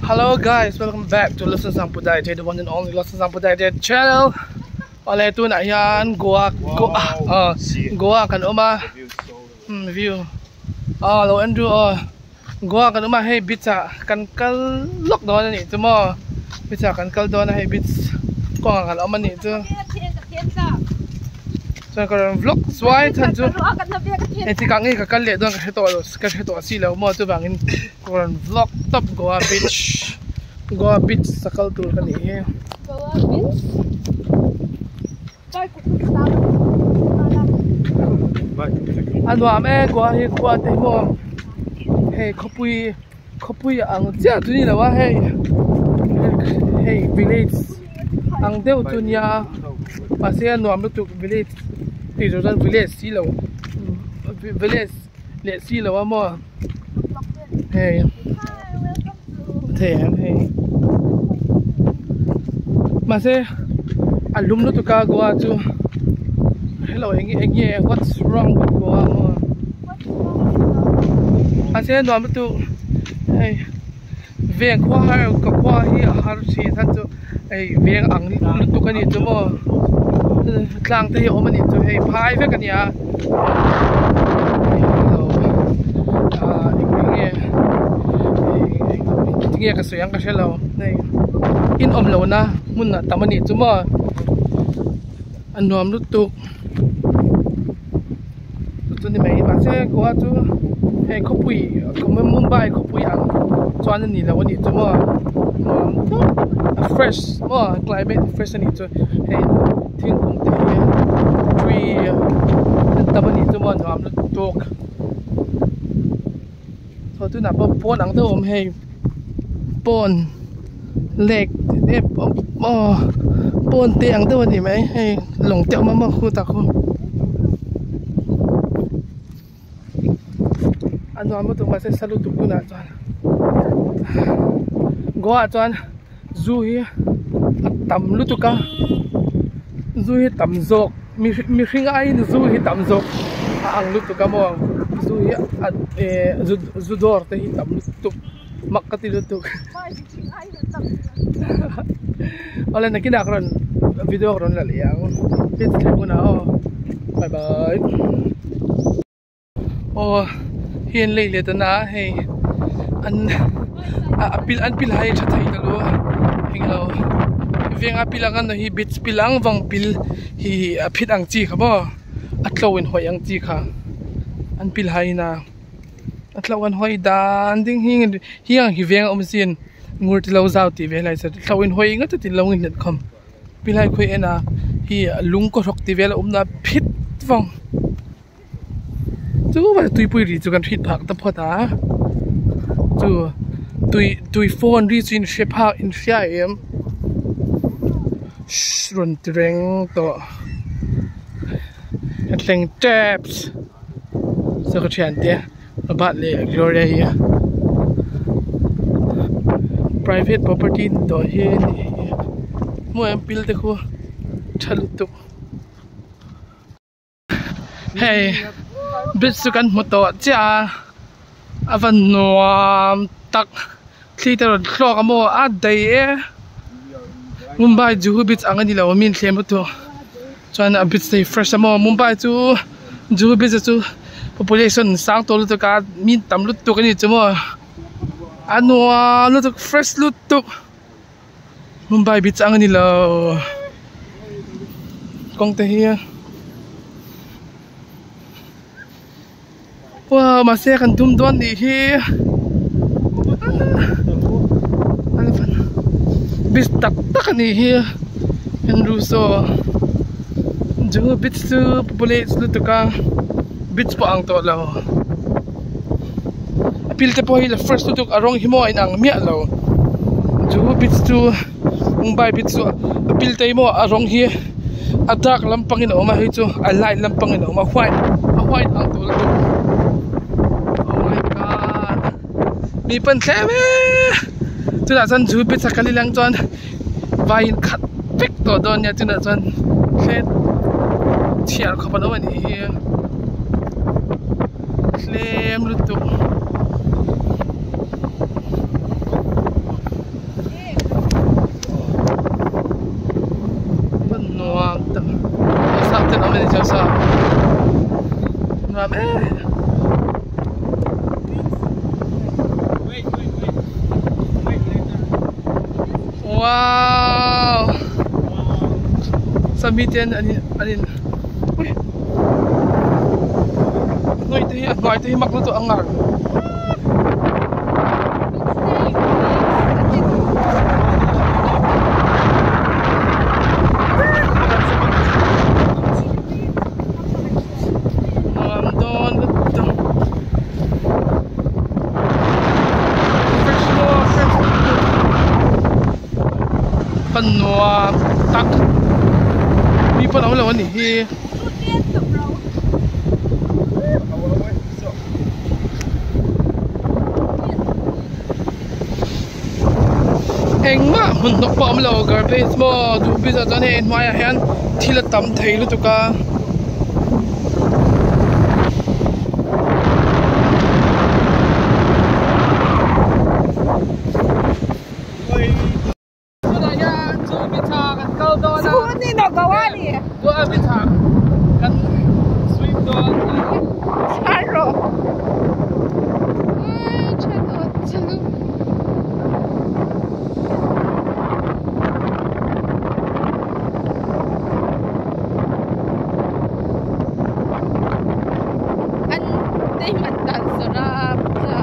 Hello guys, welcome back to Lessons ang Pudayjay, the one and only Lessons ang Pudayjay channel. Oleh tu nak yan Goa kan uma view. Lo Andrew Goa kan uma hey bitsa kan kal lok do ni tu mo. Bitsa kan kal do na hey bits ko kan uma ni tu. So kan vlog swai than tu. Ti kang ni ka kal le do ka heto si lo mo tu bangin kan vlog top Goa beach. Goa beach sakal tour kan ni. Goa beach. Ano ame Goa hi Goa te mo. Hey kopui ang tia tu ni lawa hey village ang deu tu nya pasien no am tu village ti jo dan village si lo village le si lawa mo hey mase alum no tu ka Goa tu hello engi what's wrong with Goa mo ase no am tu hey veng kwa har ka kwa hi har si than tu hey veng ang ni tu ka ni tu mo tlang te hi om ni tu hey phai ve ka nia nge ka soyang ka shelo nei in om lo na mun na tamani tu mo anom lu tu ni mai ba se Goa tu hey kopui ko Mumbai kopui ang chuan ni lo ni tu mo fresh mo climate fresh ni tu hey thing kung te tree tamani tu mo nom lu tu so tu na pon ang tu om hey pon lek pon te ang tu ni mai hey long teo ma khu ta khu ano amo tu masih selalu tu na chuan Goa chuan zoo hi tam lu tu ka zoo hi tam zok mi hringa ai zoo hi tam zok ang lu tu ka mo zoo hi zoo dor te hi tam lu tu makati lu tu wala na kinakron video kron la liang pit ko na bye bye hiền lệ lệ tận á hay apil hay chặt hay talo hình lâu viên apil ang hi bits pilang vang pil hi apit ang chi khabo atlawin hoy ang chi kha an pil hay na atlawan hoy dan ding hiang hi veng sin ngur ti lo zau ti ve lai sa tlawin hoy nga ti lawin net khom pil hay khoi ena hi lung ko rok ti vel na phit vang chú mà tui bui đi chú cần thịt bạc tập hoạt á chú tui phone đi xin ship out in phía em run treng to treng taps sao có chuyện thế bạn lệ rồi đây private property to here mua em pil te khu chalu tu hey bit sukan moto cha avan nuam tak thiter thlok amo a dai Mumbai Juhu beach angani lo min thlem to chuan a bit stay fresh amo Mumbai chu Juhu beach chu population sang tol to ka min tam lut to kani chumo anwa lut fresh lut to Mumbai beach angani lo kong te hi wow, masih akan dum-dum di here. Bis tak ni here. And so, Juhu beach tu populate lu tu ka beach po ang to lao. Apil te po hila first tu arong himo in ang mia lao. Juhu beach tu Mumbai beach tu apil te mo arong here. Adak lampangin o mahito, alay lampangin o white ang to lao. Mi pen kleme tu nak san Juhu beach sekali lang tuan vain kat pek to don ya tu nak tuan klet tiar ko pa naman klem lutuk Wow! Sa miten anin. Uy. Ano ito himak na to angar. Panwa tak di pa lawan ni engma hundok pa amlo garbage mo du bisa jane maya han thila tam thailu tuka gua bisa kan swim doang Saro. Chalo. Antay mandan sarap sa.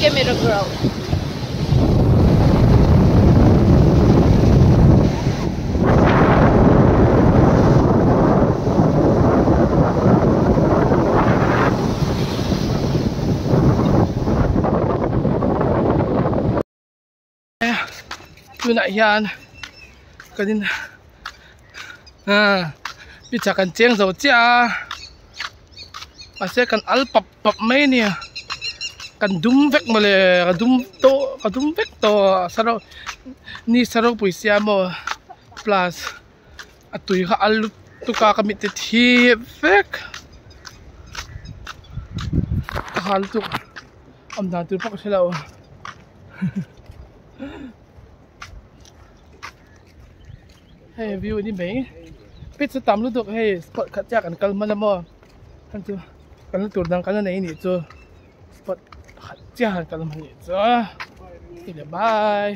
Camera girl. Yun na yan kanina bisa kan cheng zo cha ase kan al pap pap mai ni kan dum vek male kadum vek to saro ni saro puisia mo plus atui ka al tu ka kamit hi vek hal tu am dan tu pak sila oh hey view ni bem pit sa tam lu tu hey spot khat jak an kal man mo kan tu kan tur dang kan nei ni chu spot khat jak kal man ni chu bye